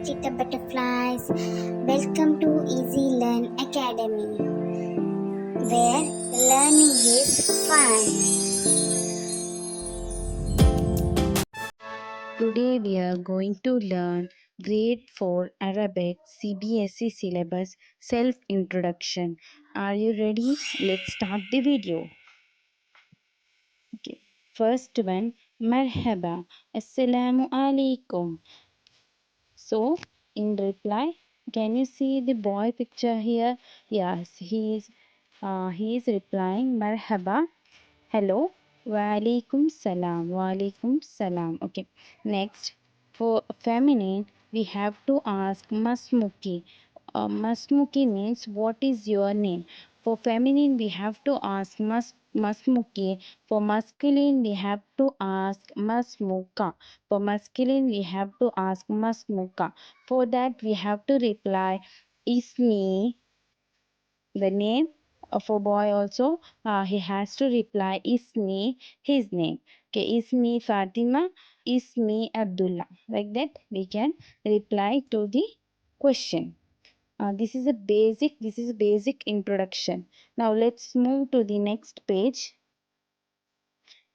little butterflies. Welcome to Easy Learn Academy, where learning is fun. Today we are going to learn Grade 4 Arabic CBSE Syllabus Self Introduction. Are you ready? Let's start the video. Okay. First one, Marhaba, Assalamu alaikum. So, in reply, can you see the boy picture here? Yes, he is replying Marhaba. Hello. Walaikum salam. Walaikum salam. Okay. Next, for feminine, we have to ask Masmuki. Masmuki means what is your name? For feminine, we have to ask Masmuki. For masculine, we have to ask Masmuka. For masculine, we have to ask Masmuka. For that, we have to reply Ismi, the name of a boy also. He has to reply Ismi, his name. Okay, Ismi Fatima, Ismi Abdullah. Like that, we can reply to the question. This is a basic introduction. Now let's move to the next page.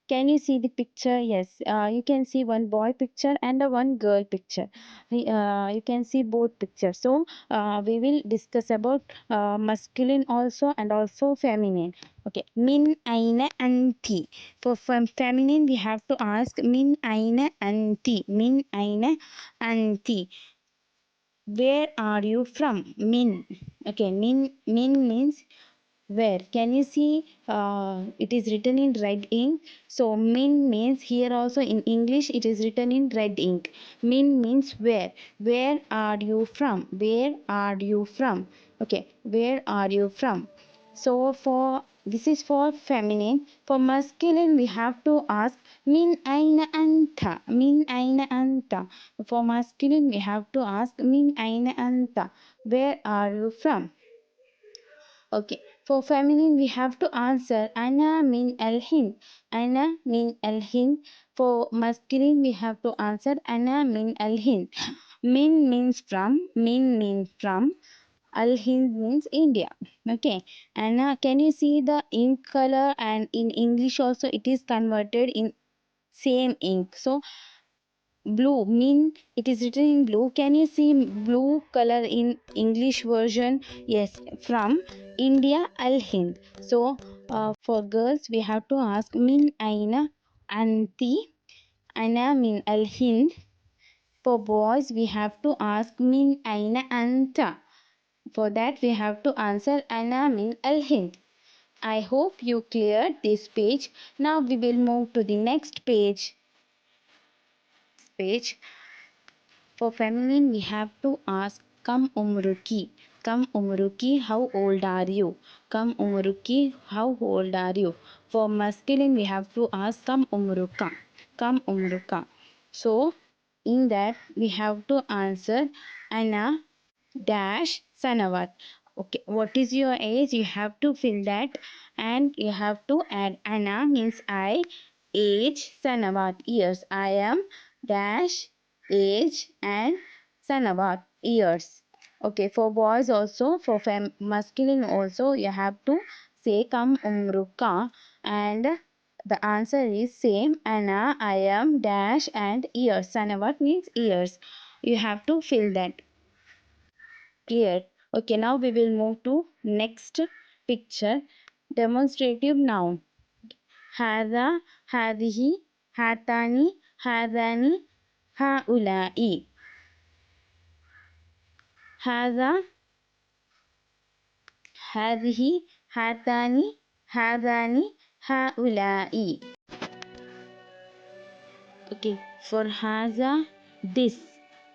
Can you see the picture? Yes, you can see one boy picture and a one girl picture. You can see both pictures. So we will discuss about masculine also and also feminine. Okay, min aina anti. For feminine, we have to ask min aina anti. Min aina anti. Where are you from? Min. Okay, min means where. Can you see it is written in red ink? So min means, here also in English it is written in red ink. Min means where are you from? Where are you from? Okay, where are you from? So for this is for feminine. For masculine, we have to ask min aina anta. Min aina anta. For masculine, we have to ask min aina anta. Where are you from? Okay. For feminine, we have to answer Ana min al Hind. Ana min al Hind. For masculine, we have to answer Ana min al Hind. Min means from. Min means from. Al Hind means India. Okay. And can you see the ink color? And in English also, it is converted in same ink. So blue mean it is written in blue. Can you see blue color in English version? Yes, from India Al Hind. So for girls we have to ask min aina anti. Ana min Al Hind. For boys we have to ask min aina anta. For that we have to answer Ana min Al Hind. I hope you cleared this page. Now we will move to the next page. For feminine, we have to ask Kam umruki. Kam umruki, how old are you? Kam umruki, how old are you? For masculine, we have to ask Kam umruka. Kam umruka. So, in that, we have to answer Ana dash sanawat. Okay, what is your age? You have to fill that, and you have to add Ana means I, age, sanawat, years. I am dash age and sanawat, years. Okay, for boys also, for masculine also, you have to say kam umruka, and the answer is same. Ana, I am dash and years. Sanawat means years. You have to fill that. Clear. Okay, now we will move to next picture. Demonstrative noun. Hada, hadihi, hatani, hadani, haulai. Hada, hadihi, hatani, hadani, haulai. Okay, for haza, this.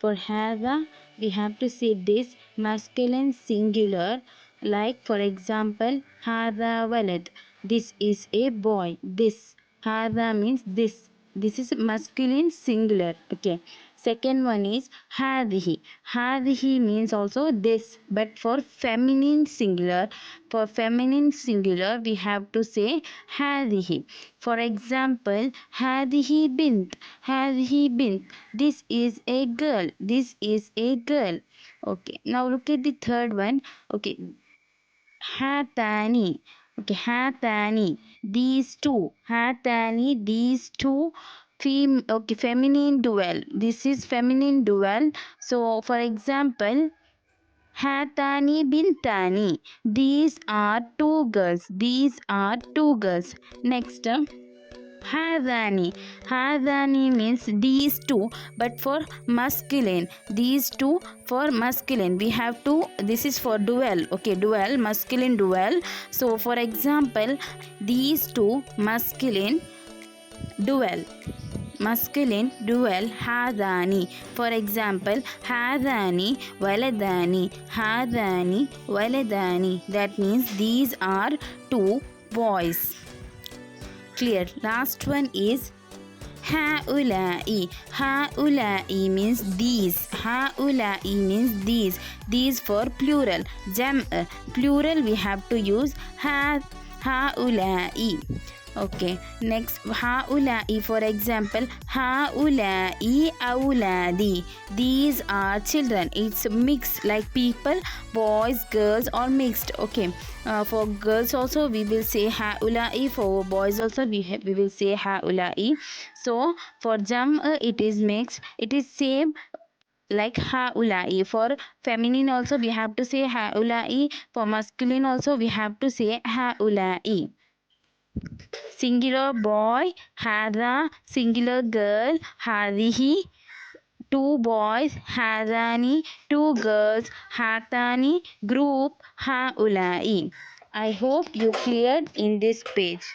For haza, we have to say this masculine singular. Like for example, haza walad. This is a boy. This. Haza means this. This is masculine singular. Okay. Second one is hadhihi. Hadhihi means also this, but for feminine singular, we have to say hadhihi. For example, hadhihi bint. Hadhihi bint. This is a girl. This is a girl. Okay. Now look at the third one. Okay. Hatani. Okay, hatani. These two. Hatani, these two. Okay, feminine dual. This is feminine dual. So, for example, hatani bintani. These are two girls. These are two girls. Next, Hadani. Hadani means these two, but for masculine. These two for masculine. We have to, this is for dual. Okay, dual, masculine dual. So, for example, these two masculine dual. Masculine dual hadani. For example, hadani waladani. Hadani waladani. That means these are two boys. Clear. Last one is haulai. Haulai means these. Haulai means these. These for plural. Plural we have to use haulai. Okay, next haulai. For example, haulai auladi. These are children. It's mixed, like people, boys, girls, or mixed. Okay, for girls also we will say haulai. For boys also we will say haulai. So for jam it is mixed. It is same like haulai. For feminine also we have to say haulai. For masculine also we have to say haulai. Singular boy, hada. Singular girl, hadihi. Two boys, hadani. Two girls, hatani. Group, haulai. I hope you cleared in this page.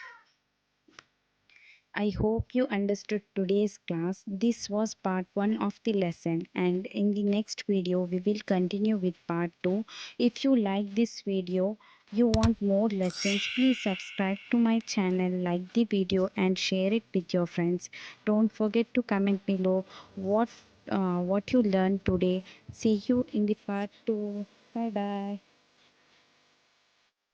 I hope you understood today's class. This was part 1 of the lesson, and in the next video we will continue with part 2. If you like this video, you want more lessons, please subscribe to my channel, like the video and share it with your friends. Don't forget to comment below what you learned today. See you in the part 2. Bye bye.